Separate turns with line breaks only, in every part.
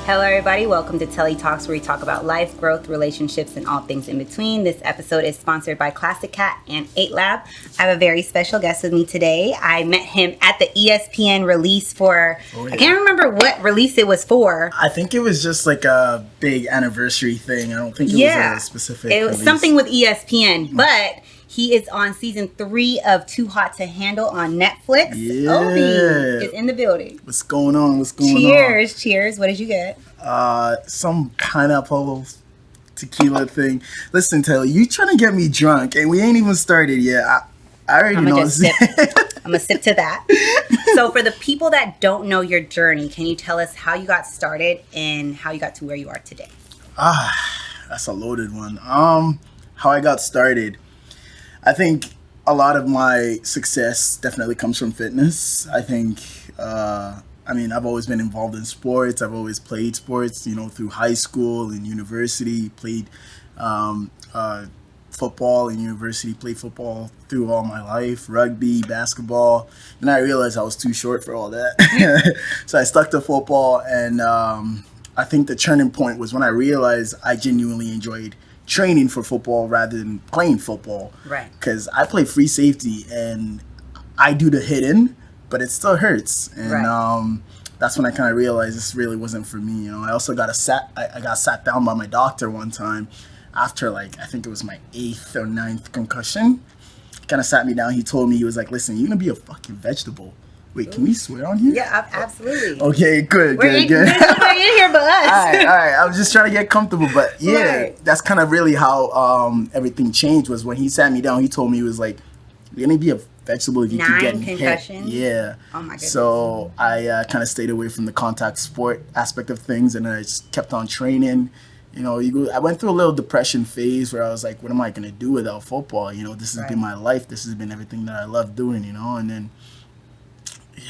Hello, everybody. Welcome to Telli Talks, where we talk about life, growth, relationships, and all things in between. This episode is sponsored by Classic Cat and 8 Lab. I have a very special guest with me today. I met him at the ESPN release for, I can't remember what release it was for.
I think it was just like a big anniversary thing. I don't think it was a specific
It was
release.
something with ESPN, but he is on season 3 of Too Hot to Handle on Netflix.
Yeah.
Obi is in the building.
What's going on?
Cheers. What did you get?
Some pineapple tequila thing. Listen, Telli, you trying to get me drunk, and we ain't even started yet. I already know.
I'm gonna sip to that. So, for the people that don't know your journey, can you tell us how you got started and how you got to where you are today?
That's a loaded one. How I got started. I think a lot of my success definitely comes from fitness. I think, I've always been involved in sports. I've always played sports, through high school and university. Played football in university, played football through all my life, rugby, basketball. And I realized I was too short for all that. So I stuck to football. And I think the turning point was when I realized I genuinely enjoyed training for football rather than playing football.
Right. Because
I play free safety and I do the hidden, but it still hurts. And that's when I kind of realized this really wasn't for me. I also got sat down by my doctor one time after I think it was my 8th or 9th concussion. He kind of sat me down. He told me, he was like, listen, you're going to be a fucking vegetable. Wait, can we swear on here?
Yeah, absolutely.
Okay, good.
We're in here but us.
All right. I was just trying to get comfortable, but That's kind of really how everything changed. Was when he sat me down. He told me, he was like, "You're gonna be a vegetable if you keep getting
concussions.
Hit." Yeah.
Oh my goodness.
So I kind of stayed away from the contact sport aspect of things, and I just kept on training. I went through a little depression phase where I was like, "What am I gonna do without football? This has been my life. This has been everything that I love doing." And then.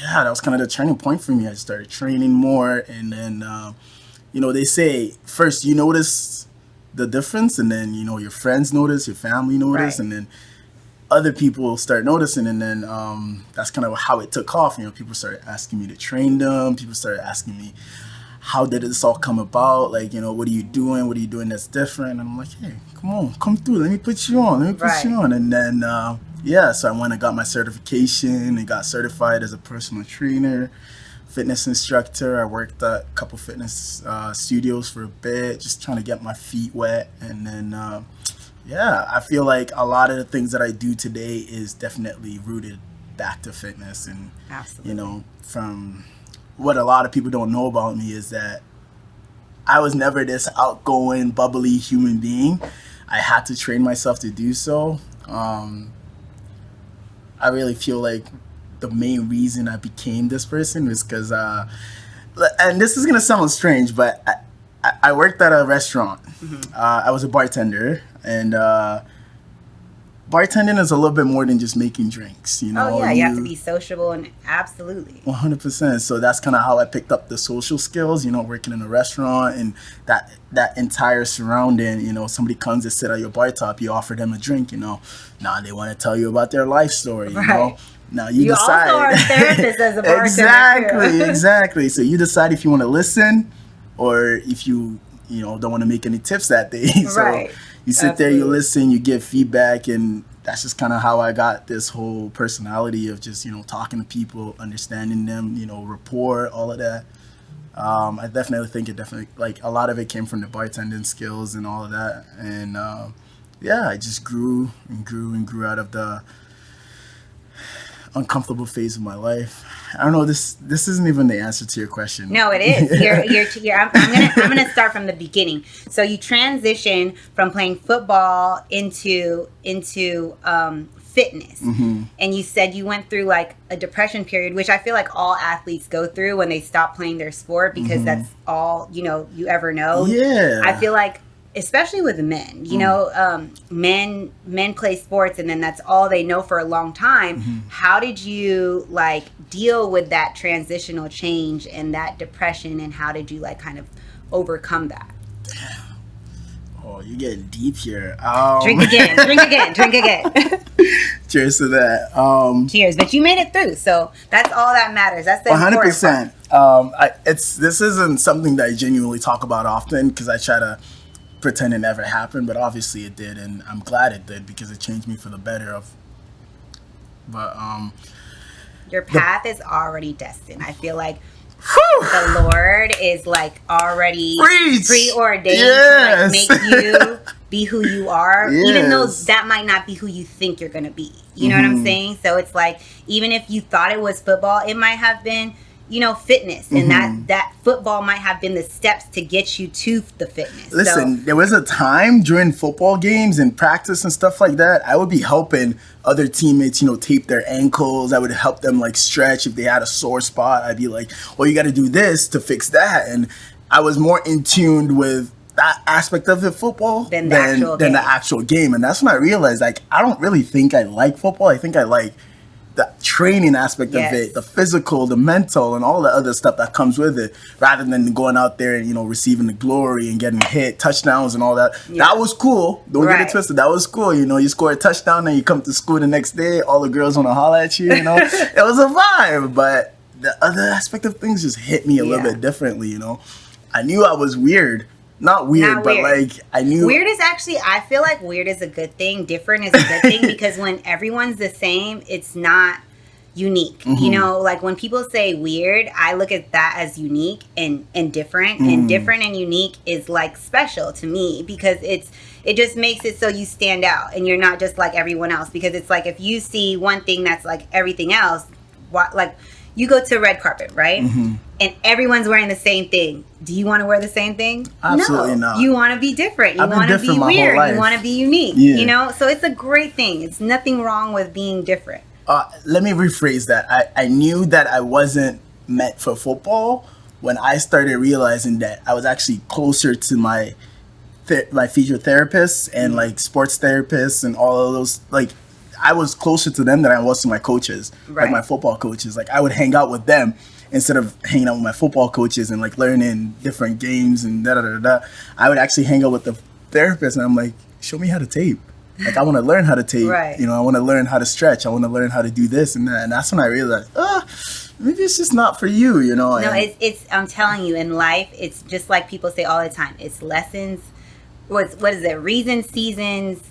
Yeah, that was kind of the turning point for me. I started training more, and then, they say first you notice the difference, and then, your friends notice, your family notice, and then other people start noticing, and then that's kind of how it took off. People started asking me to train them. People started asking me, how did this all come about? What are you doing? What are you doing that's different? And I'm like, hey, come through. Let me put you on. And then, so I went and got my certification and got certified as a personal trainer, fitness instructor. I worked at a couple fitness studios for a bit, just trying to get my feet wet. And then, I feel like a lot of the things that I do today is definitely rooted back to fitness. And,
absolutely.
From what a lot of people don't know about me is that I was never this outgoing, bubbly human being. I had to train myself to do so. I really feel like the main reason I became this person was because, and this is going to sound strange, but I worked at a restaurant. Mm-hmm. I was a bartender, and bartending is a little bit more than just making drinks,
Oh, yeah, you have to be sociable, and absolutely.
100%. So that's kind of how I picked up the social skills, working in a restaurant, and that entire surrounding, somebody comes to sit at your bar top, you offer them a drink, now they want to tell you about their life story, Now you decide.
You also are a therapist as a bartender.
Exactly. So you decide if you want to listen or if you don't want to make any tips that day. So you sit there, you listen, you give feedback, and that's just kind of how I got this whole personality of just, talking to people, understanding them, rapport, all of that. I definitely think a lot of it came from the bartending skills and all of that. And I just grew and grew and grew out of the uncomfortable phase of my life. I don't know. This isn't even the answer to your question.
No, it is. I'm gonna start from the beginning. So you transition from playing football into fitness, and you said you went through a depression period, which I feel like all athletes go through when they stop playing their sport because that's all you ever know.
Yeah,
I feel like. Especially with men, men play sports and then that's all they know for a long time. How did you deal with that transitional change and that depression, and how did you kind of overcome that?
Damn. Oh, you're getting deep here.
Drink again.
Cheers to that.
Cheers. But you made it through, so that's all that matters. That's the 100%.
This isn't something that I genuinely talk about often because I try to pretend it never happened, but obviously it did, and I'm glad it did because it changed me for the better. But
your path is already destined. I feel like the Lord is like already preordained to like make you be who you are, even though that might not be who you think you're gonna be. You know what I'm saying? So it's like, even if you thought it was football, it might have been, fitness, and that football might have been the steps to get you to the fitness.
Listen, there was a time during football games and practice and stuff like that, I would be helping other teammates, tape their ankles. I would help them like stretch if they had a sore spot. I'd be like, well, you got to do this to fix that. And I was more in tune with that aspect of the football than the actual game. And that's when I realized, like, I don't really think I like football. I think I like the training aspect of it, the physical, the mental, and all the other stuff that comes with it, rather than going out there and, receiving the glory and getting hit, touchdowns and all that. Yeah. That was cool. Don't get it twisted. That was cool. You score a touchdown and you come to school the next day, all the girls want to holler at you, It was a vibe. But the other aspect of things just hit me a little bit differently, I knew I was weird. Not weird, but like I knew.
Weird is actually, I feel like weird is a good thing. Different is a good thing because when everyone's the same, it's not unique. Like when people say weird, I look at that as unique and different. And different and unique is like special to me because it just makes it so you stand out and you're not just like everyone else. Because it's like if you see one thing that's like everything else, like you go to a red carpet, right? And everyone's wearing the same thing. Do you want to wear the same thing?
Absolutely not.
You want to be different. You want to be weird. You want to be unique. Yeah. So it's a great thing. It's nothing wrong with being different.
Let me rephrase that. I knew that I wasn't meant for football when I started realizing that I was actually closer to my physiotherapists and like sports therapists and all of those. Like, I was closer to them than I was to my coaches, like my football coaches. Like, I would hang out with them instead of hanging out with my football coaches and like learning different games and da-da-da-da. I would actually hang out with the therapist and I'm like, show me how to tape. Like, I want to learn how to tape. Right. I want to learn how to stretch. I want to learn how to do this and that. And that's when I realized, maybe it's just not for you, No,
it's I'm telling you, in life, it's just like people say all the time. It's lessons. What is it? Reasons, seasons,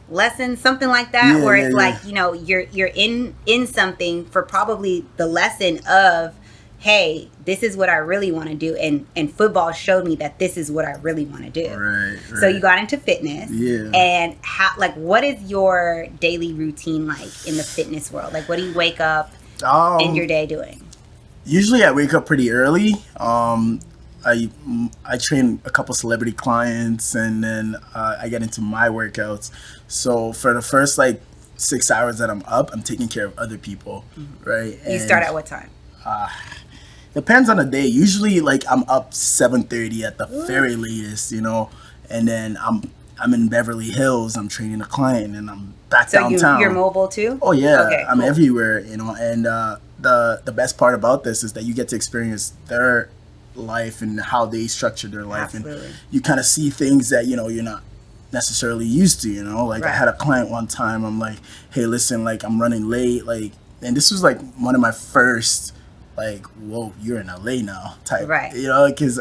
lessons, something like that. Where it's like, you're in something for probably the lesson of, hey, this is what I really want to do. And football showed me that this is what I really want to do. Right. So you got into fitness. Yeah. And what is your daily routine like in the fitness world? Like, what do you wake up in your day doing?
Usually I wake up pretty early. I train a couple celebrity clients and then I get into my workouts. So for the first 6 hours that I'm up, I'm taking care of other people, right?
You start at what time?
Depends on the day. Usually, I'm up 7:30 at the very latest, and then I'm in Beverly Hills. I'm training a client, and I'm back downtown.
So you're mobile too?
Oh yeah, okay, I'm everywhere, And the best part about this is that you get to experience their life and how they structure their life, Absolutely. And you kind of see things that you're not necessarily used to. Right. I had a client one time. I'm like, hey, listen, I'm running late, and this was one of my first. Whoa, you're in LA now type,
right?
Because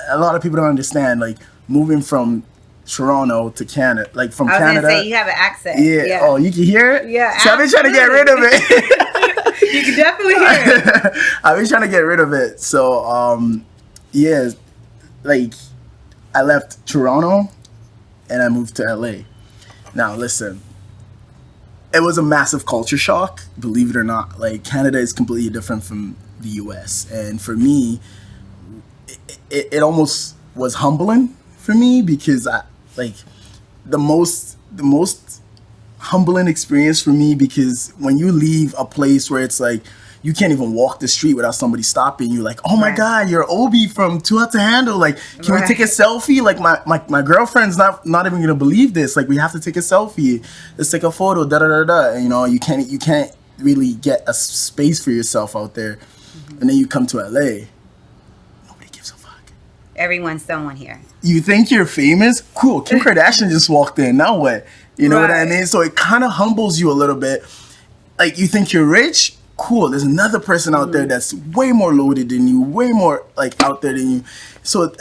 a lot of people don't understand, moving from Toronto to Canada, from Canada. I was gonna
say, you have an accent.
Yeah. Oh, you can hear it?
Yeah,
so I've been trying to get rid of it.
You can definitely hear it.
I've been trying to get rid of it. So, I left Toronto and I moved to LA. Now, listen. It was a massive culture shock, believe it or not. Canada is completely different from the US. And for me, it almost was humbling for me because the most humbling experience for me, because when you leave a place where it's you can't even walk the street without somebody stopping you, oh my God, you're Obi from Too Hot to Handle. Can we take a selfie? My girlfriend's not even gonna believe this. We have to take a selfie. Let's take a photo. Da da da da. You can't really get a space for yourself out there. And then you come to LA. Nobody gives a fuck.
Everyone's someone here.
You think you're famous? Cool. Kim Kardashian just walked in. Now what? You know what I mean? So it kind of humbles you a little bit. You think you're rich? cool, there's another person out there that's way more loaded than you, way more like out there than you. So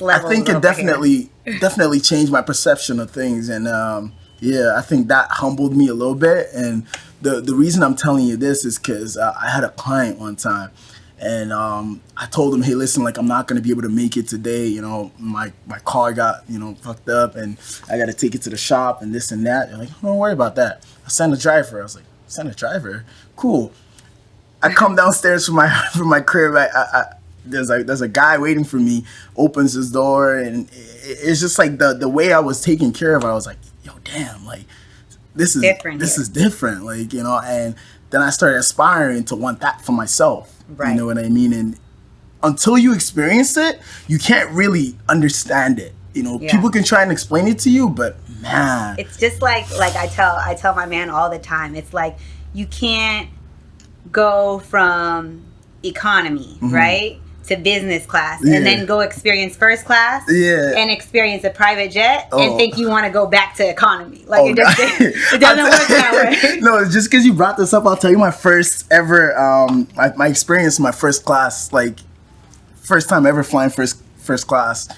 I think it definitely changed my perception of things. And I think that humbled me a little bit. And the reason I'm telling you this is because I had a client one time. And I told him, hey, listen, like, I'm not going to be able to make it today. You know, my car got, fucked up and I got to take it to the shop and this and that. They're like, don't worry about that. I sent a driver. I was like, send a driver? Cool. I come downstairs from my crib. There's a guy waiting for me, opens his door. And it's just like the way I was taken care of. I was like, yo, damn, like, this is different. This is different. Like, and then I started aspiring to want that for myself. Right. You know what I mean? And until you experience it, you can't really understand it. People can try and explain it to you, but man,
it's just like I tell my man all the time. It's like you can't go from economy, right, to business class and then go experience first class and experience a private jet and think you want to go back to economy. Like it doesn't work that way.
No, just because you brought this up, I'll tell you my first ever my experience in my first class, like first time ever flying first class.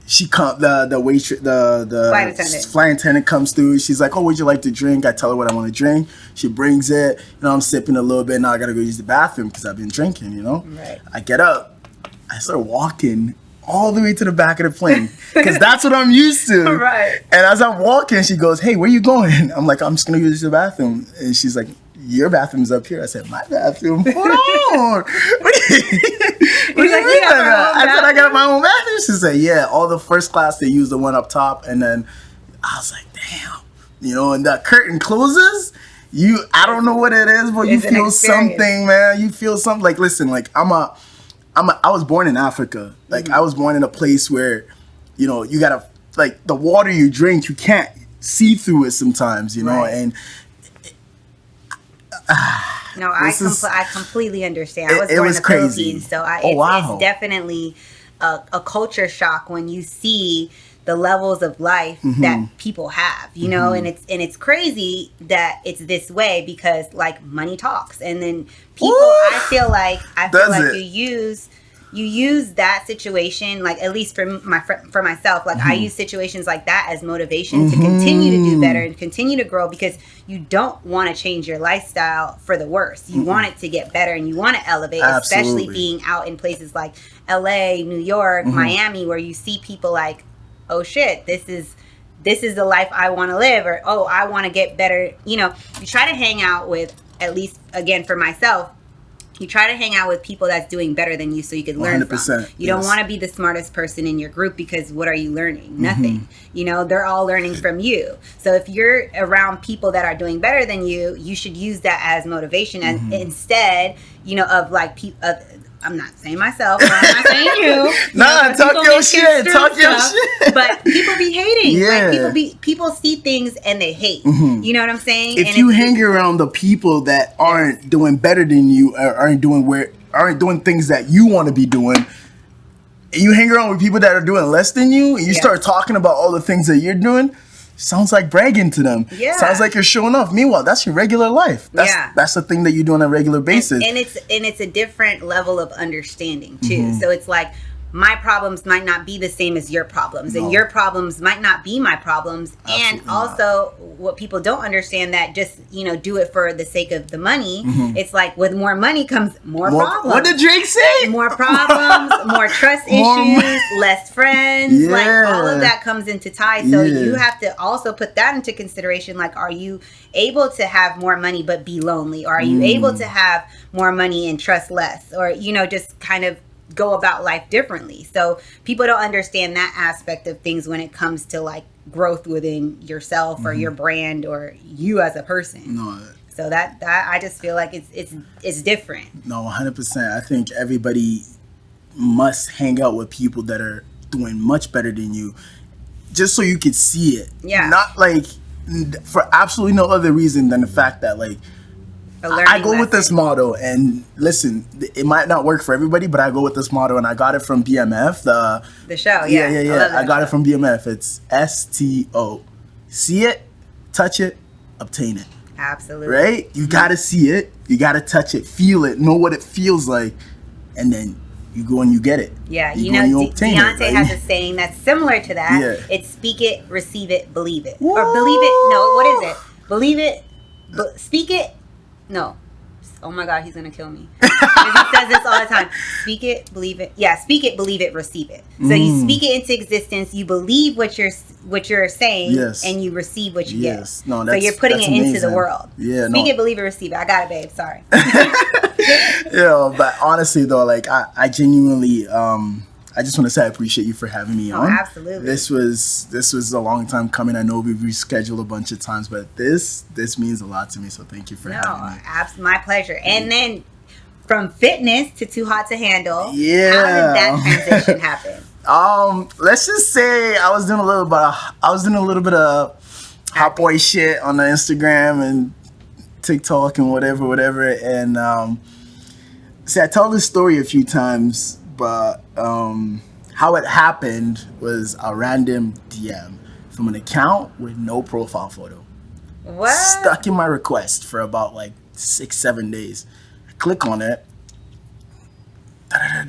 She come the waitress, the flight attendant comes through. She's like, "Oh, would you like to drink?" I tell her what I want to drink. She brings it. I'm sipping a little bit. Now I gotta go use the bathroom because I've been drinking.
Right.
I get up. I start walking all the way to the back of the plane because that's what I'm used to.
Right.
And as I'm walking, she goes, "Hey, where you going?" I'm like, "I'm just gonna use the bathroom." And she's like, "Your bathroom's up here." I said, "My bathroom? Hold on." What do you mean? I said, "I got my own bathroom." She said, "Yeah, all the first class, they use the one up top." And then I was like, damn. And that curtain closes. I don't know what it is, but you feel something, man. You feel something. Like, listen, like I was born in Africa. Like I was born in a place where, you gotta, like, the water you drink, you can't see through it sometimes,
right.
And
no, I completely understand. I was born in the Philippines, so it's definitely a culture shock when you see the levels of life that people have, and it's crazy that it's this way because like money talks, and then people, I feel like you use that situation, like at least for myself, like I use situations like that as motivation to continue to do better and continue to grow, because you don't want to change your lifestyle for the worse. You want it to get better and you want to elevate, especially being out in places like LA, New York, Miami, where you see people like, oh shit, this is the life I want to live, or oh, I want to get better. You try to hang out with, at least again for myself, you try to hang out with people that's doing better than you so you can learn
100%,
from. You don't want to be the smartest person in your group, because what are you learning? Nothing. They're all learning from you. So if you're around people that are doing better than you, you should use that as motivation, and instead, of like I'm not saying myself, I'm not saying you.
Nah, talk your shit.
But people be hating. Yeah. Like people see things and they hate. You know what I'm saying?
If you hang around the people that aren't doing better than you, or aren't doing things that you want to be doing, and you hang around with people that are doing less than you, and you start talking about all the things that you're doing, sounds like bragging to them. Yeah. Sounds like you're showing off. Meanwhile, that's your regular life. That's the thing that you do on a regular basis.
And it's a different level of understanding too. So it's like, my problems might not be the same as your problems, and your problems might not be my problems. Absolutely. And also what people don't understand, that just, do it for the sake of the money. It's like, with more money comes more problems.
What did Drake say?
More problems, more trust issues, less friends. Yeah. Like, all of that comes into tie. So you have to also put that into consideration. Like, are you able to have more money but be lonely? Or are you able to have more money and trust less? Or, just kind of go about life differently. So people don't understand that aspect of things when it comes to like growth within yourself or your brand or you as a person.
No.
So that I just feel like it's different.
No, 100%. I think everybody must hang out with people that are doing much better than you, just so you could see it.
Yeah.
Not like for absolutely no other reason than the fact that, like, I go with this motto, and listen, it might not work for everybody, but I go with this motto, and I got it from BMF.
The show,
yeah. I got it from BMF. It's STO. See it, touch it, obtain it.
Absolutely.
Right? You got to see it. You got to touch it, feel it, know what it feels like. And then you go and you get it.
Yeah,
you know,
Beyonce has a saying that's similar to that.
Yeah.
It's speak it, receive it, believe it.
Woo!
Or believe it. No, what is it? Believe it, speak it. No. Oh my God, he's going to kill me. He says this all the time. Speak it, believe it. Yeah, speak it, believe it, receive it. So you speak it into existence, you believe what you're saying,
yes.
and you receive what you get.
No,
so you're putting it
amazing.
into the world.
Yeah,
speak it, believe it, receive it. I got it, babe. Sorry.
But honestly though, like I genuinely I just want to say I appreciate you for having me on.
Absolutely.
This was a long time coming. I know we've rescheduled a bunch of times, but this means a lot to me. So thank you for having me.
My pleasure. And then from fitness to Too Hot to Handle.
Yeah.
How did that transition happen?
Let's just say I was doing a little bit of hot boy shit on the Instagram and TikTok and whatever. And see, I told this story a few times. But how it happened was a random DM from an account with no profile photo.
What?
Stuck in my request for about like 6-7 days. I click on it.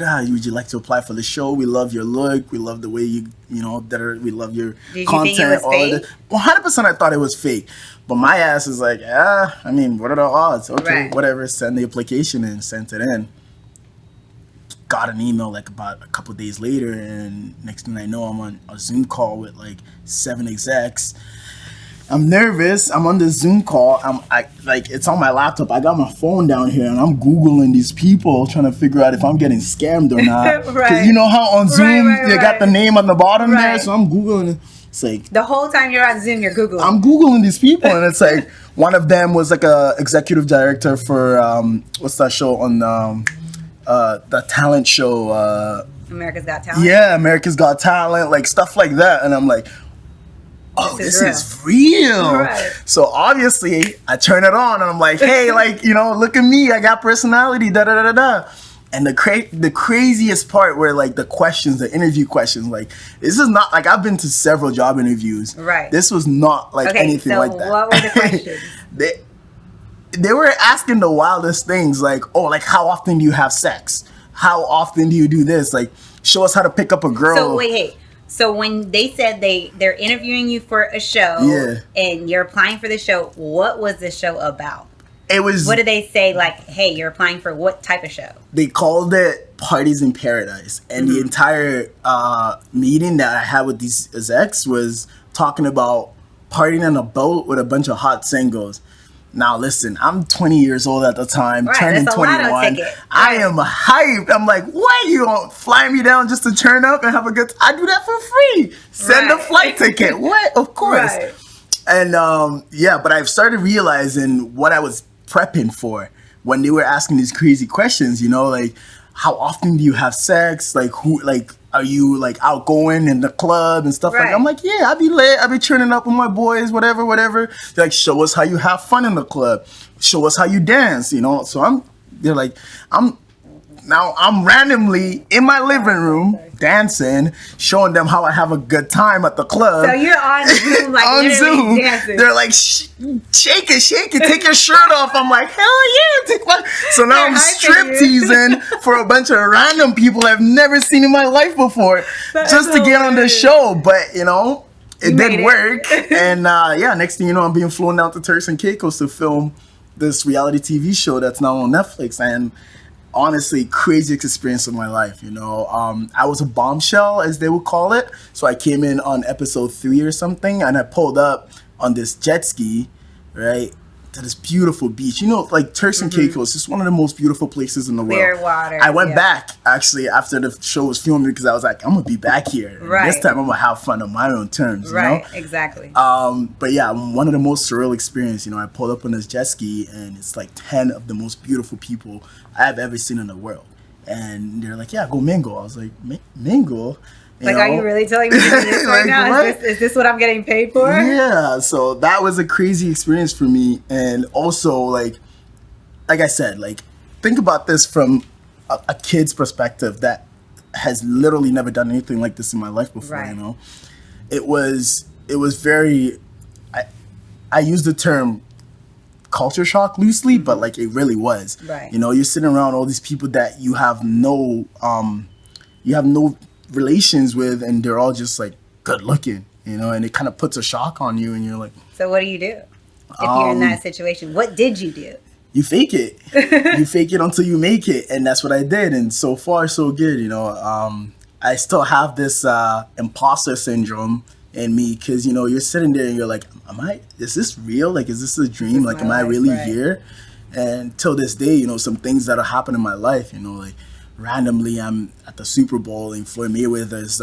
Would you like to apply for the show? We love your look. We love the way you know, we love your
Did
content.
You think it was fake?
100% I thought it was fake. But my ass is like, I mean, what are the odds? Okay,
right.
Whatever. Send the application in. Sent it in. Got an email like about a couple days later, and next thing I know, I'm on a Zoom call with like 7 execs. I'm nervous. I'm on the Zoom call. It's on my laptop. I got my phone down here, and I'm Googling these people, trying to figure out if I'm getting scammed or not. Because
right.
you know how on Zoom they got the name on the bottom there,
right.
so I'm Googling it. It's like
the whole time you're on Zoom, you're Googling.
I'm Googling these people, and it's like one of them was like a executive director for what's that show on the talent show,
America's Got Talent.
Yeah, America's Got Talent, like stuff like that. And I'm like, oh, this is real.
Right.
So obviously I turn it on and I'm like, hey, like, you know, look at me, I got personality, da da da da. And the craziest part were like the interview questions. Like, this is not like, I've been to several job interviews.
Right.
This was not like anything like that.
What were the questions?
They were asking the wildest things, like, oh, like, how often do you have sex? How often do you do this? Like, show us how to pick up a girl.
So wait, so when they said they're interviewing you for a show, and you're applying for the show, what was the show about?
It was.
What did they say? Like, hey, you're applying for what type of show?
They called it Parties in Paradise, and the entire meeting that I had with these execs was talking about partying on a boat with a bunch of hot singles. Now listen, I'm 20 years old at the time, turning 21. I am hyped. I'm like, what? You gonna fly me down just to turn up and have a good time? I do that for free. Send a flight ticket. What? Of course.
Right.
And but I've started realizing what I was prepping for when they were asking these crazy questions, you know, like, how often do you have sex? Like, who, like, are you like outgoing in the club and stuff like that? I'm like, yeah, I be lit. I be turning up with my boys, whatever. They're like, show us how you have fun in the club. Show us how you dance, you know? So they're like, I'm randomly in my living room dancing, showing them how I have a good time at the club.
So you're on Zoom, like
on Zoom.
Dancing.
They're like, shake it, take your shirt off. I'm like, hell yeah, So now I'm strip teasing for a bunch of random people I've never seen in my life before, just to get on the show. But you know, it did work. And next thing you know, I'm being flown out to Turks and Caicos to film this reality TV show that's now on Netflix. And honestly, craziest experience of my life, you know. I was a bombshell, as they would call it. So I came in on episode 3 or something, and I pulled up on this jet ski, right, to this beautiful beach. You know, like Turks and Caicos is one of the most beautiful places in the world.
Clear water.
I went back, actually, after the show was filmed, because I was like, I'm going to be back here.
Right.
This time I'm going to have fun on my own terms, you know?
Exactly.
But yeah, one of the most surreal experience, you know, I pulled up on this jet ski, and it's like 10 of the most beautiful people I've ever seen in the world. And they're like, yeah, go mingle. I was like, mingle?
Like, are you really telling me to do this right now? Is this what I'm getting paid for?
Yeah, so that was a crazy experience for me. And also, like I said, like, think about this from a kid's perspective that has literally never done anything like this in my life before, you know? It was very, I use the term culture shock loosely, but like it really was.
Right.
You know, you're sitting around all these people that you have no relations with, and they're all just like good looking, you know, and it kind of puts a shock on you, and you're like,
so what do you do if you're in that situation? What did you do?
You fake it. You fake it until you make it, and that's what I did, and so far so good, you know. I still have this imposter syndrome in me, because, you know, you're sitting there and you're like, is this real? Like, is this a dream? Like, am I really here? And till this day, you know, some things that have happened in my life, you know, like randomly I'm at the Super Bowl in Floyd Mayweather's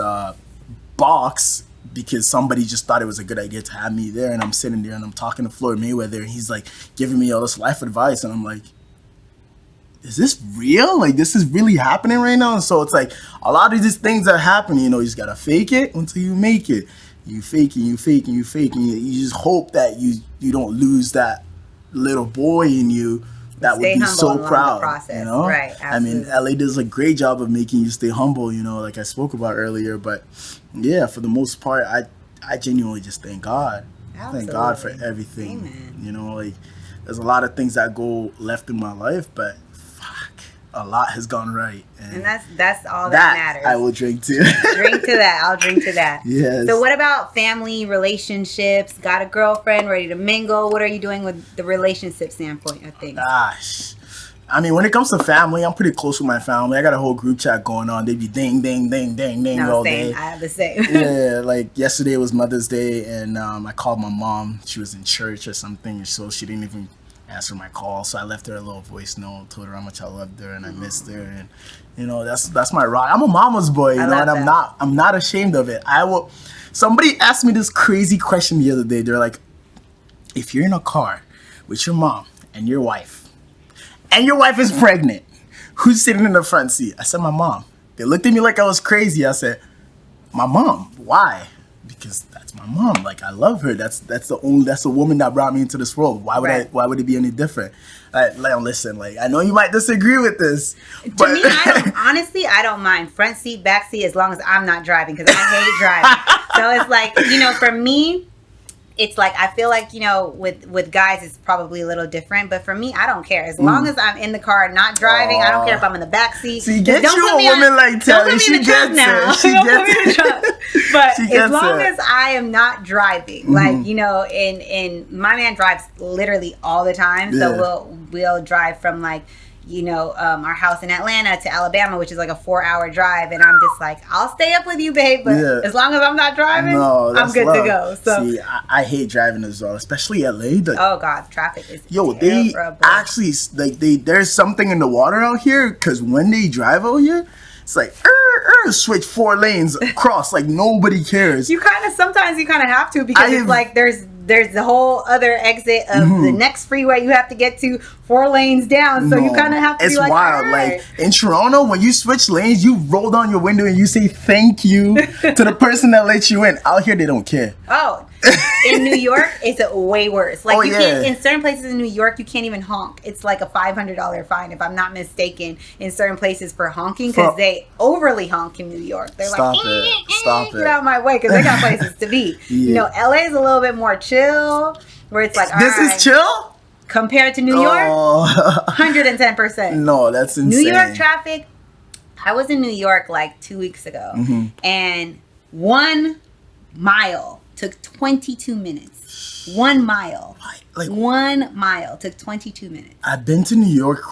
box, because somebody just thought it was a good idea to have me there, and I'm sitting there and I'm talking to Floyd Mayweather, and he's like giving me all this life advice, and I'm like, is this real? Like, this is really happening right now? And so it's like a lot of these things that happen, you know, you just gotta fake it until you make it. You fake and you fake and you fake, and you just hope that you don't lose that little boy in you that would be so proud. You know,
right? Absolutely.
I mean, LA does a great job of making you stay humble. You know, like I spoke about earlier. But yeah, for the most part, I genuinely just thank God.
Absolutely.
Thank God for everything.
Amen.
You know, like there's a lot of things that go left in my life, but a lot has gone right,
and that's all that matters.
I will drink to.
Drink to that. I'll drink to that.
Yes.
So what about family, relationships? Got a girlfriend, ready to mingle? What are you doing with the relationship standpoint of things?
Gosh, I mean, when it comes to family, I'm pretty close with my family. I got a whole group chat going on. They be ding, ding, ding, ding, ding all day.
I have the same.
Yeah, like yesterday was Mother's Day, and I called my mom. She was in church or something, so she didn't even answer my call, so I left her a little voice note, told her how much I loved her and I missed her, and you know, that's my rock. I'm a mama's boy, you know, and I'm not ashamed of it. Somebody asked me this crazy question the other day. They're like, if you're in a car with your mom and your wife is pregnant, who's sitting in the front seat? I said, my mom. They looked at me like I was crazy. I said, my mom. Why? Because that's my mom. Like, I love her. That's the woman that brought me into this world. Why would it be any different? Like, listen, like, I know you might disagree with this, but
to me, I don't mind front seat, back seat, as long as I'm not driving, because I hate driving. So it's like, you know, for me, it's like, I feel like, you know, with guys, it's probably a little different. But for me, I don't care. As long as I'm in the car not driving, I don't care if I'm in the back seat.
See, get you a woman like Telli. She gets it. She gets it.
But as long as I am not driving, like, you know, and my man drives literally all the time. So we'll drive from, like, you know, our house in Atlanta to Alabama, which is like a 4-hour drive, and I'm just like, I'll stay up with you, babe, but as long as I'm not driving, I'm good to go. So
see, I hate driving as well, especially LA.
Oh God, traffic is terrible.
They actually, like, there's something in the water out here, because when they drive out here, it's like switch 4 lanes across, like nobody cares.
Sometimes you kind of have to, because it's like there's the whole other exit of the next freeway you have to get to 4 lanes down. So you kind of have to be like,
it's wild. Like in Toronto, when you switch lanes, you roll down your window and you say thank you to the person that let you in. Out here, they don't care.
Oh, in New York, it's way worse. Like can't, in certain places in New York, you can't even honk. It's like a $500 fine, if I'm not mistaken, in certain places for honking, because they overly honk in New York. They're
Stop
like,
it.
Get out of my way, because they got places to be. You know, LA is a little bit more chill, where it's like,
this is chill
compared to New York. 110%.
No, that's insane.
New York traffic. I was in New York like 2 weeks ago, and 1 mile took 22 minutes. 1 mile. Like 1 mile took 22 minutes.
I've been to New York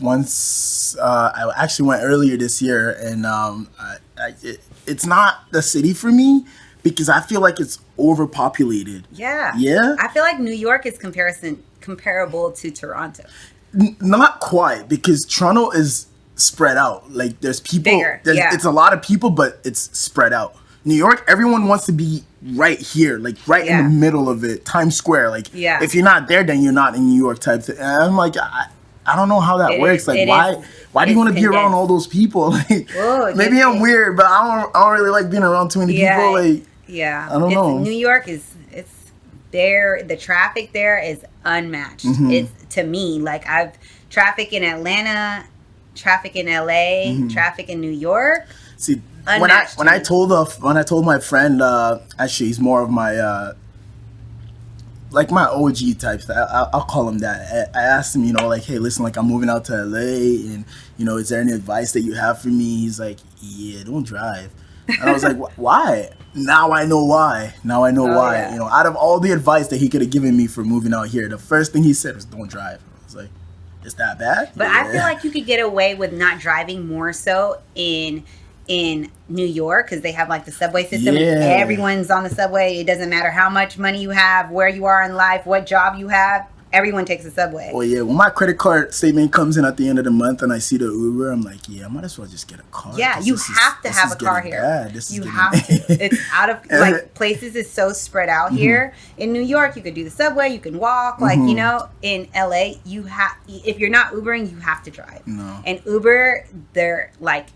once. I actually went earlier this year, and it's not the city for me, because I feel like it's overpopulated. Yeah. I
feel like New York is comparable to Toronto.
Not quite, because Toronto is spread out. Like, there's people.
Bigger.
It's a lot of people, but it's spread out. New York, everyone wants to be right here, like right in the middle of it, Times Square. Like, if you're not there, then you're not in New York type thing. And I'm like, I don't know how that works. Like, why do you want to be around all those people? Like, maybe I'm weird, but I don't really like being around too many people. Like, I don't know.
New York it's there. The traffic there is unmatched. It's, to me, like, I've traffic in Atlanta, traffic in LA, traffic in New York.
See, when I told my friend, actually he's more of my like my OG types. I'll call him that. I asked him, you know, like, hey, listen, like I'm moving out to LA, and you know, is there any advice that you have for me? He's like, yeah, don't drive. And I was like, why? Now I know why. Now I know why.
Yeah.
You know, out of all the advice that he could have given me for moving out here, the first thing he said was, don't drive. I was like, it's that bad?
But I feel like you could get away with not driving more so in New York, because they have like the subway system.
Yeah.
Everyone's on the subway. It doesn't matter how much money you have, where you are in life, what job you have. Everyone takes the subway.
Well, yeah, when my credit card statement comes in at the end of the month and I see the Uber, I'm like, yeah, I might as well just get a car.
Yeah, you have to have a car here. You have to. It's out of, like, places is so spread out here. In New York, you could do the subway, you can walk. Like, you know, in LA, you have, if you're not Ubering, you have to drive.
No.
And Uber, they're like,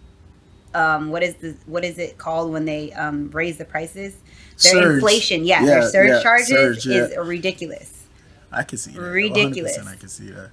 what is it called when they raise the prices? Their
surge.
Inflation. Yeah, their surge charges
surge,
is ridiculous.
I can see that.
Ridiculous.
100% I can see that.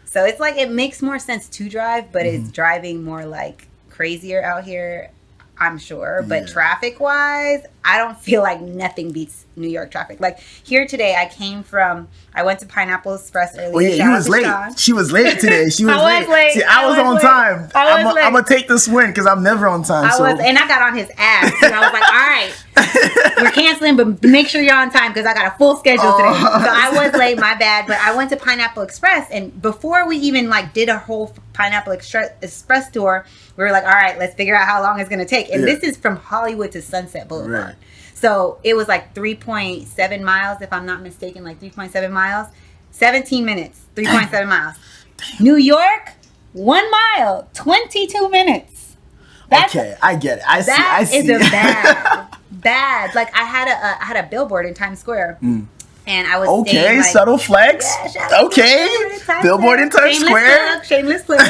So it's like, it makes more sense to drive, but it's driving more like crazier out here, I'm sure. But traffic wise, I don't feel like nothing beats New York traffic. Like here today, I went to Pineapple Express earlier.
Oh yeah, you was late. She was late today. She was
I was late.
See, I was on
late.
time.
I was late.
I'm gonna take this win because I'm never on time.
And I got on his ass. And I was like, all right, we're canceling, but make sure you're on time because I got a full schedule today. So I was late, my bad. But I went to Pineapple Express, and before we even like did a whole Pineapple Express tour, we were like, all right, let's figure out how long it's gonna take. And this is from Hollywood to Sunset Boulevard.
Right.
So it was like 3.7 miles, if I'm not mistaken, like 3.7 miles. 17 minutes, 3.7 miles. New York, 1 mile, 22 minutes.
Okay, I get it. I see.
That is a bad. Like I had a billboard in Times Square. And I was staying, like,
subtle flex.
Yeah,
billboard in Times Square.
Shameless plug.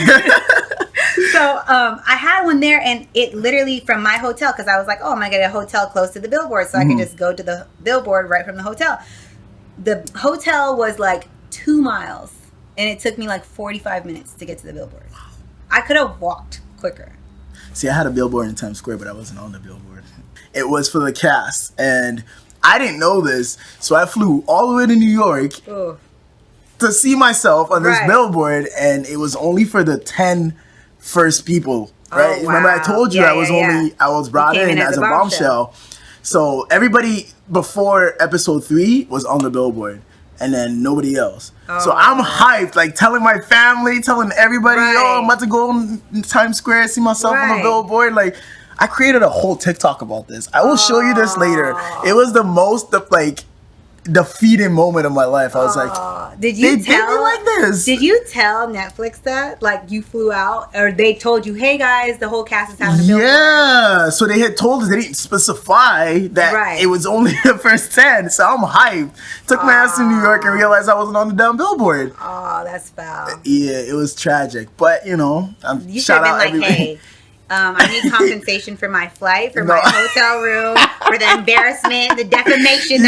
So I had one there, and it literally from my hotel, because I was like, oh, I'm gonna get a hotel close to the billboard, so I can just go to the billboard right from the hotel. The hotel was like 2 miles, and it took me like 45 minutes to get to the billboard. I could have walked quicker.
See, I had a billboard in Times Square, but I wasn't on the billboard. It was for the cast, and I didn't know this, so I flew all the way to New York to see myself on this billboard, and it was only for the 10 first people, right?
Oh, wow.
Remember I told you I was brought in as a bombshell. So everybody before episode 3 was on the billboard, and then nobody else. So I'm hyped, like telling my family, telling everybody, yo, I'm about to go in Times Square, see myself on the billboard. Like, I created a whole TikTok about this. I will show you this later. It was the most defeating moment of my life. I was like,
did you
did me like this?
Did you tell Netflix that? Like, you flew out, or they told you, hey guys, the whole cast is having a billboard?
Yeah, so they had told us, they didn't specify that it was only the first 10. So I'm hyped. Took my ass to New York and realized I wasn't on the damn billboard.
Oh, that's foul.
Yeah, it was tragic. But, you know,
you shout out everybody. Hey, I need compensation for my flight, for my hotel room, for the embarrassment, the defamation.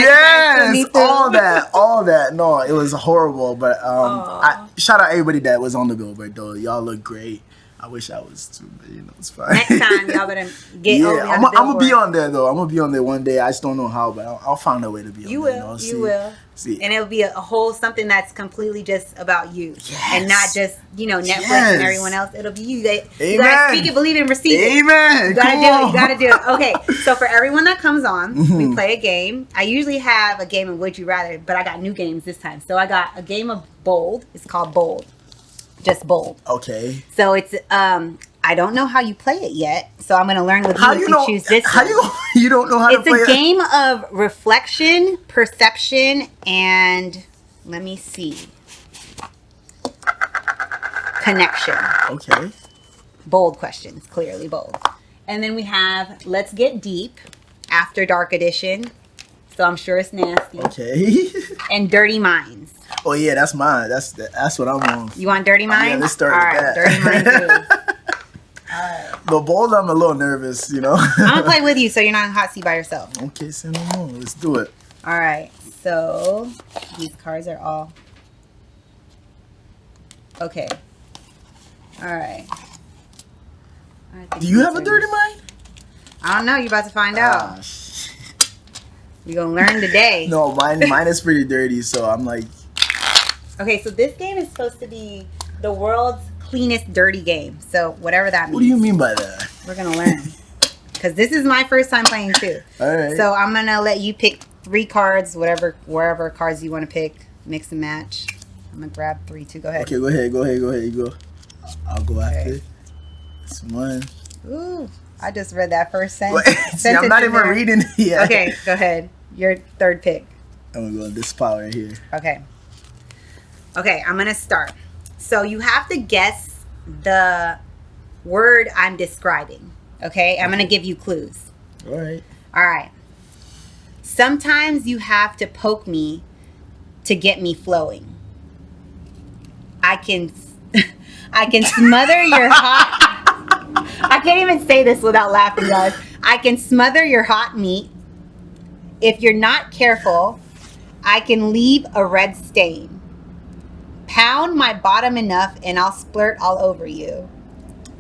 All that. No, it was horrible. But I shout out everybody that was on the billboard, though. Y'all look great. I wish I was too, but you know, it's fine.
Next time, y'all better get over on the billboard.
I'm gonna be on there though. I'm gonna be on there one day. I just don't know how, but I'll find a way to be on there.
You will. See. And it'll be a whole something that's completely just about you, and not just Netflix and everyone else. It'll be you. You gotta speak it, believe it, and receive it.
Amen.
You gotta do it. Okay, so for everyone that comes on, we play a game. I usually have a game of Would You Rather, but I got new games this time. So I got a game of Bold. It's called Bold. Just Bold.
Okay.
So it's I don't know how you play it yet, so I'm going to learn with you if you choose this one.
You don't know how to play it?
It's a game of reflection, perception, and let me see, connection.
Okay.
Bold questions, clearly bold. And then we have Let's Get Deep, After Dark Edition. So I'm sure it's nasty.
Okay.
And Dirty Minds.
Oh yeah, that's mine. That's what I'm on.
You want Dirty Minds?
Yeah, let's start with that.
Dirty Minds it is. Alright.
The Bold, I'm a little nervous, I'm
gonna play with you so you're not in hot seat by yourself.
Okay, say no more. Let's do it.
Alright, so these cards are all okay. Alright.
Do you have a dirty mind?
I don't know, you're about to find out. We're going to learn today.
No, mine is pretty dirty, so I'm like...
Okay, so this game is supposed to be the world's cleanest dirty game. So whatever that means.
What do you mean by that?
We're going to learn. Because this is my first time playing too.
All right.
So I'm going to let you pick 3 cards, wherever cards you want to pick. Mix and match. I'm going to grab 3, 2. Go ahead.
Okay, go ahead. You go. I'll go after. This one.
Ooh, I just read that first sentence.
See, I'm not even reading it yet.
Okay, go ahead. Your 3rd pick.
I'm gonna go on this pile right here.
Okay, I'm gonna start. So you have to guess the word I'm describing. Okay, I'm gonna give you clues.
All right.
Sometimes you have to poke me to get me flowing. I can smother your hot... I can't even say this without laughing, guys. I can smother your hot meat. If you're not careful, I can leave a red stain. Pound my bottom enough and I'll splurt all over you.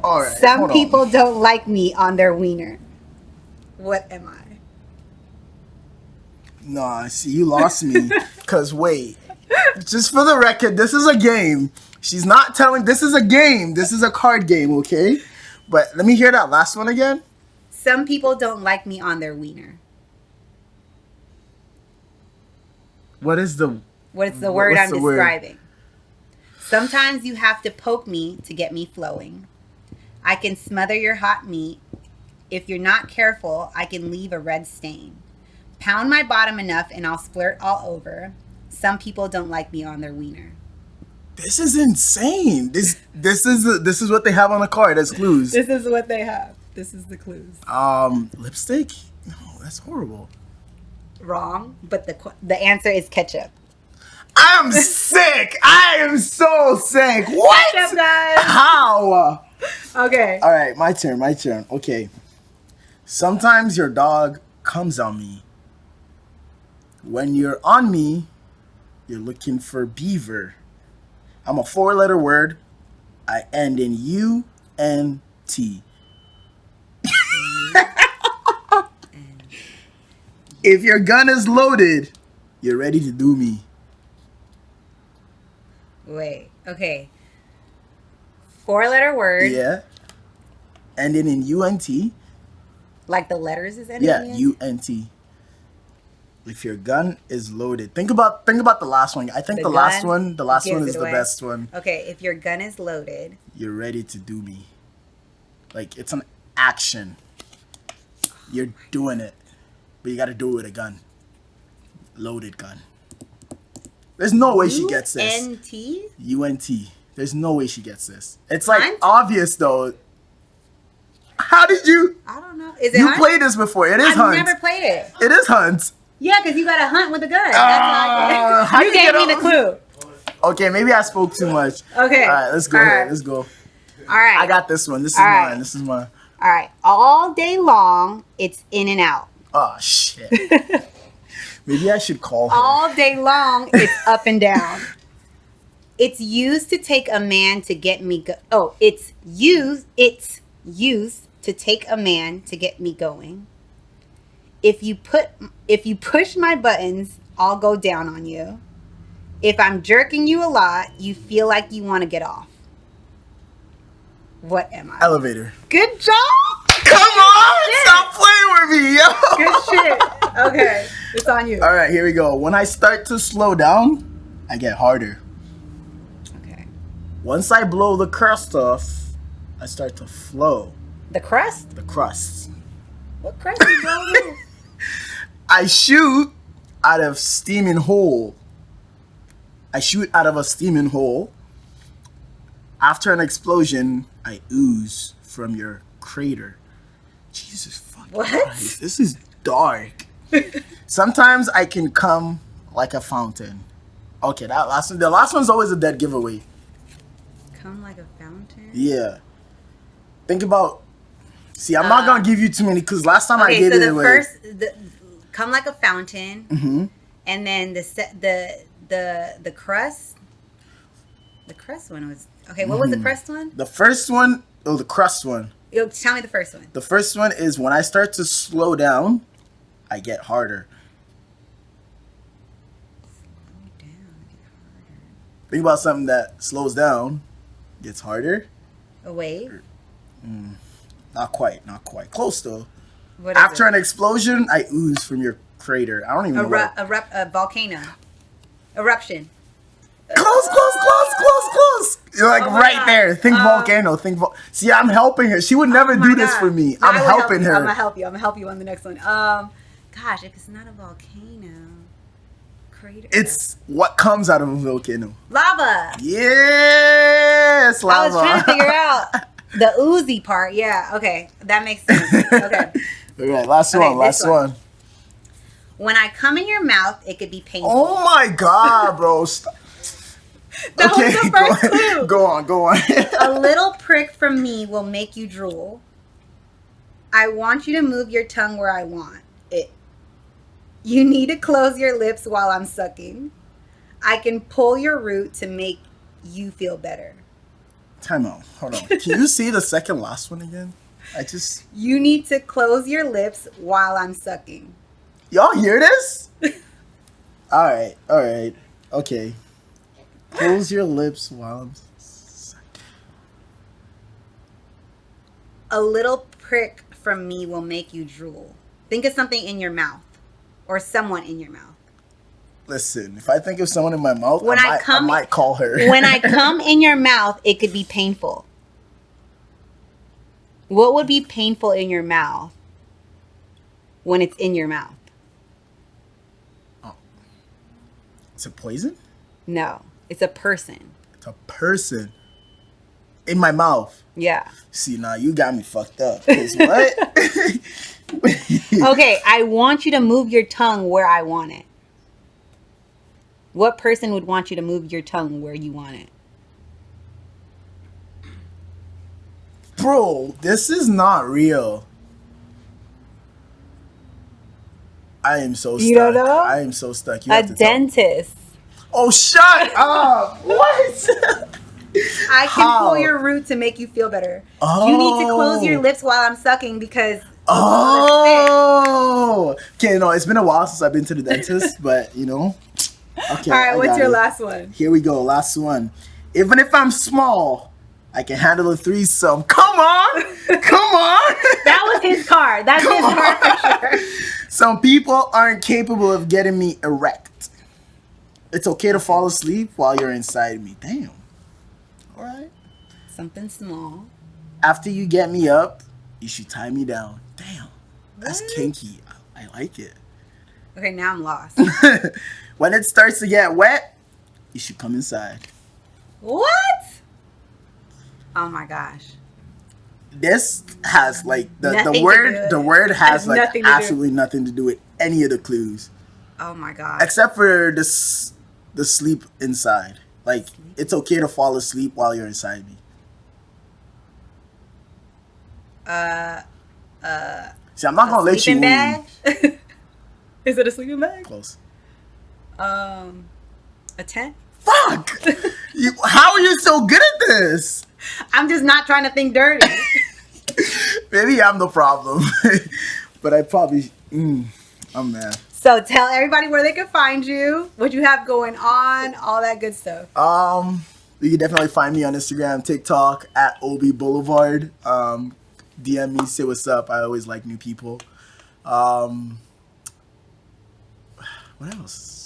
All right.
Some people don't like me on their wiener. What am I?
Nah, see, you lost me. Because wait, just for the record, this is a game. She's not telling, this is a game. This is a card game, okay? But let me hear that last one again.
Some people don't like me on their wiener.
What's the
word I'm describing? Sometimes you have to poke me to get me flowing. I can smother your hot meat. If you're not careful, I can leave a red stain. Pound my bottom enough and I'll splurt all over. Some people don't like me on their wiener.
This is insane. This is what they have on the card as clues.
This is what they have. This is the clues.
Lipstick? No, that's horrible.
Wrong, but the answer is ketchup.
I'm sick. I am so sick. What?
Ketchup, guys.
How?
Okay.
All right, my turn. Okay. Sometimes your dog comes on me. When you're on me, you're looking for beaver. I'm a 4-letter word. I end in U-N-T. If your gun is loaded, you're ready to do me.
Wait, okay. 4-letter word.
Yeah. Ending in U-N-T.
Like the letters is ending in
U-N-T. If your gun is loaded. Think about the last one. I think the last one is the best one.
Okay, if your gun is loaded.
You're ready to do me. Like, it's an action. You're doing it. But you got to do it with a gun. Loaded gun. There's no way she gets this.
U-N-T?
U-N-T. There's no way she gets this. It's like obvious though. How did you?
I don't know. Is it
You
Hunt?
played this before. It is Hunt.
I've never played it.
It is Hunt.
Yeah, because you got to hunt with a gun.
How
you gave me the clue.
Okay, maybe I spoke too much.
Okay.
All right, let's go ahead. Let's go.
All right.
I got this one. This is mine.
All right. All day long, it's in and out.
Oh, shit. Maybe I should call her.
All day long, it's up and down. It's used to take a man to get me it's used to take a man to get me going. If you push my buttons, I'll go down on you. If I'm jerking you a lot, you feel like you want to get off. What am I?
Elevator.
Good job.
Come on, stop playing with me, yo.
Good shit. Okay, it's on you.
All right, here we go. When I start to slow down, I get harder.
Okay.
Once I blow the crust off, I start to flow.
The crust?
The crust.
What crust you blowing?
I shoot out of steaming hole. I shoot out of a steaming hole. After an explosion, I ooze from your crater. Jesus fucking Christ. This is dark. Sometimes I can come like a fountain. Okay, the last one's always a dead giveaway.
Come like a fountain?
Yeah. Think about... See, I'm not going to give you too many because last time I gave it away.
Come like a fountain.
Mm-hmm.
And then the crust. The crust one was... Okay, what was the crust one?
The first one, the crust one.
Tell me the first one.
The first one is when I start to slow down, I get harder. Think about something that slows down, gets harder.
A wave?
Not quite. Close though.
What is
After
it?
an explosion, I ooze from your crater. I don't even know.
A volcano. Eruption.
Close. You're like right
God.
there. Think volcano. See, I'm helping her. She would never do this
God.
for me.
No,
I'm helping her.
I'm gonna help you on the next one. Gosh, if it's not a volcano, crater.
It's what comes out of a volcano.
Lava.
Yes, lava.
I was trying to figure out the oozy part. Yeah. Okay, that makes sense. Okay.
All right, last one.
When I come in your mouth, it could be painful.
Oh my God, bro. Stop.
That was the first clue.
Go on.
A little prick from me will make you drool. I want you to move your tongue where I want it. You need to close your lips while I'm sucking. I can pull your root to make you feel better.
Time out. Hold on. Can you see the second last one again?
You need to close your lips while I'm sucking.
Y'all hear this? All right. Okay. Close your lips while I'm sucking.
A little prick from me will make you drool. Think of something in your mouth or someone in your mouth.
Listen, if I think of someone in my mouth,
When
I might call her.
When I come in your mouth, it could be painful. What would be painful in your mouth when it's in your mouth?
Oh. Is it poison?
No, it's a person.
It's a person in my mouth.
Yeah.
See, now you got me fucked up. 'Cause what?
Okay, I want you to move your tongue where I want it. What person would want you to move your tongue where you want it?
Bro, this is not real. I am so stuck.
You don't know?
I am so stuck. You
A
have to tell me.
dentist.
Oh, shut up. What?
I can pull your root to make you feel better. You need to close your lips while I'm sucking because...
Oh. Okay, no, it's been a while since I've been to the dentist, but, you know. Okay.
All right, what's your last one?
Here we go, last one. Even if I'm small, I can handle a threesome. Come on.
That was his card. That's his card for sure.
Some people aren't capable of getting me erect. It's okay to fall asleep while you're inside me. Damn. All right.
Something small.
After you get me up, you should tie me down. Damn. That's kinky. I like it.
Okay, now I'm lost.
When it starts to get wet, you should come inside.
What? Oh my gosh.
This has like the
Nothing
word has like
nothing to
absolutely nothing to do with any of the clues.
Oh my gosh.
Except for the sleep inside. Like it's okay to fall asleep while you're inside me. See, I'm not gonna let you
Sleeping
win.
bag? Is it a sleeping bag?
Close.
A tent?
Fuck! How are you so good at this?
I'm just not trying to think dirty.
Maybe I'm the problem. But I probably... I'm mad.
So tell everybody where they can find you, what you have going on, all that good stuff.
You can definitely find me on Instagram, TikTok, at Obi Boulevard. DM me, say what's up. I always like new people. What else?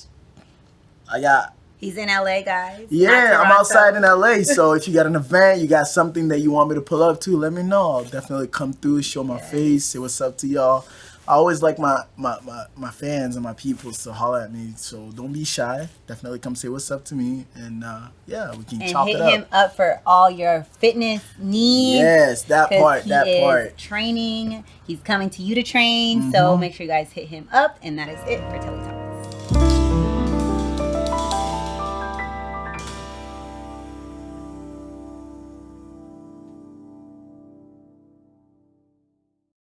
He's in LA, guys.
Yeah, I'm outside in LA. So if you got an event, you got something that you want me to pull up to, let me know. I'll definitely come through, show my face, say what's up to y'all. I always like my fans and my people to holler at me. So don't be shy. Definitely come say what's up to me. And yeah, we can chop it up.
And hit him up for all your fitness needs.
Yes, that part.
He is training. He's coming to you to train. So make sure you guys hit him up. And that is it for Telli Talk.